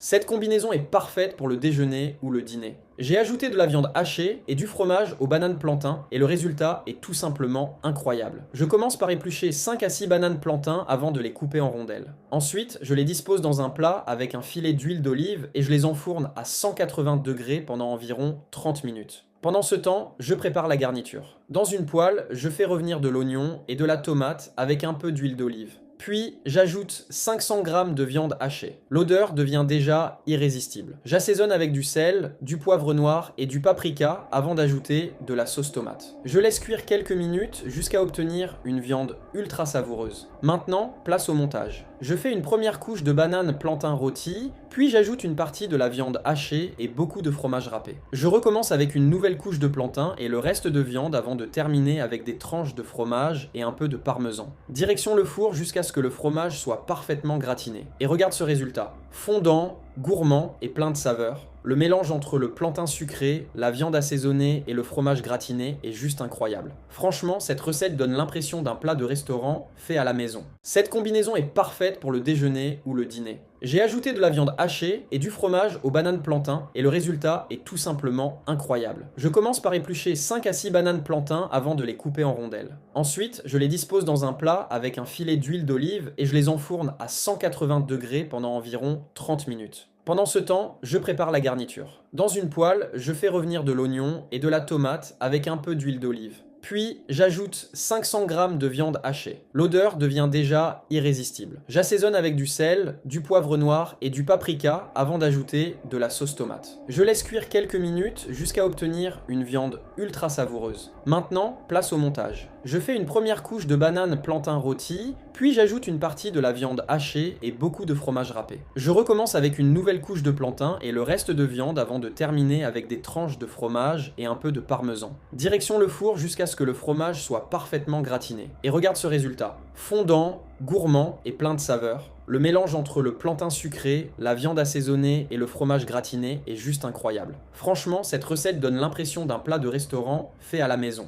Cette combinaison est parfaite pour le déjeuner ou le dîner. J'ai ajouté de la viande hachée et du fromage aux bananes plantains et le résultat est tout simplement incroyable. Je commence par éplucher 5 à 6 bananes plantains avant de les couper en rondelles. Ensuite, je les dispose dans un plat avec un filet d'huile d'olive et je les enfourne à 180 degrés pendant environ 30 minutes. Pendant ce temps, je prépare la garniture. Dans une poêle, je fais revenir de l'oignon et de la tomate avec un peu d'huile d'olive. Puis, j'ajoute 500 g de viande hachée. L'odeur devient déjà irrésistible. J'assaisonne avec du sel, du poivre noir et du paprika avant d'ajouter de la sauce tomate. Je laisse cuire quelques minutes jusqu'à obtenir une viande ultra savoureuse. Maintenant, place au montage. Je fais une première couche de bananes plantains rôties, puis j'ajoute une partie de la viande hachée et beaucoup de fromage râpé. Je recommence avec une nouvelle couche de plantain et le reste de viande avant de terminer avec des tranches de fromage et un peu de parmesan. Direction le four jusqu'à ce que le fromage soit parfaitement gratiné. Et regarde ce résultat. Fondant, gourmand et plein de saveurs. Le mélange entre le plantain sucré, la viande assaisonnée et le fromage gratiné est juste incroyable. Franchement, cette recette donne l'impression d'un plat de restaurant fait à la maison. Cette combinaison est parfaite pour le déjeuner ou le dîner. J'ai ajouté de la viande hachée et du fromage aux bananes plantains et le résultat est tout simplement incroyable. Je commence par éplucher 5 à 6 bananes plantains avant de les couper en rondelles. Ensuite, je les dispose dans un plat avec un filet d'huile d'olive et je les enfourne à 180 degrés pendant environ 30 minutes. Pendant ce temps, je prépare la garniture. Dans une poêle, je fais revenir de l'oignon et de la tomate avec un peu d'huile d'olive. Puis, j'ajoute 500 g de viande hachée. L'odeur devient déjà irrésistible. J'assaisonne avec du sel, du poivre noir et du paprika avant d'ajouter de la sauce tomate. Je laisse cuire quelques minutes jusqu'à obtenir une viande ultra savoureuse. Maintenant, place au montage. Je fais une première couche de bananes plantains rôties, puis j'ajoute une partie de la viande hachée et beaucoup de fromage râpé. Je recommence avec une nouvelle couche de plantain et le reste de viande avant de terminer avec des tranches de fromage et un peu de parmesan. Direction le four jusqu'à ce que le fromage soit parfaitement gratiné. Et regarde ce résultat. Fondant, gourmand et plein de saveurs. Le mélange entre le plantain sucré, la viande assaisonnée et le fromage gratiné est juste incroyable. Franchement, cette recette donne l'impression d'un plat de restaurant fait à la maison.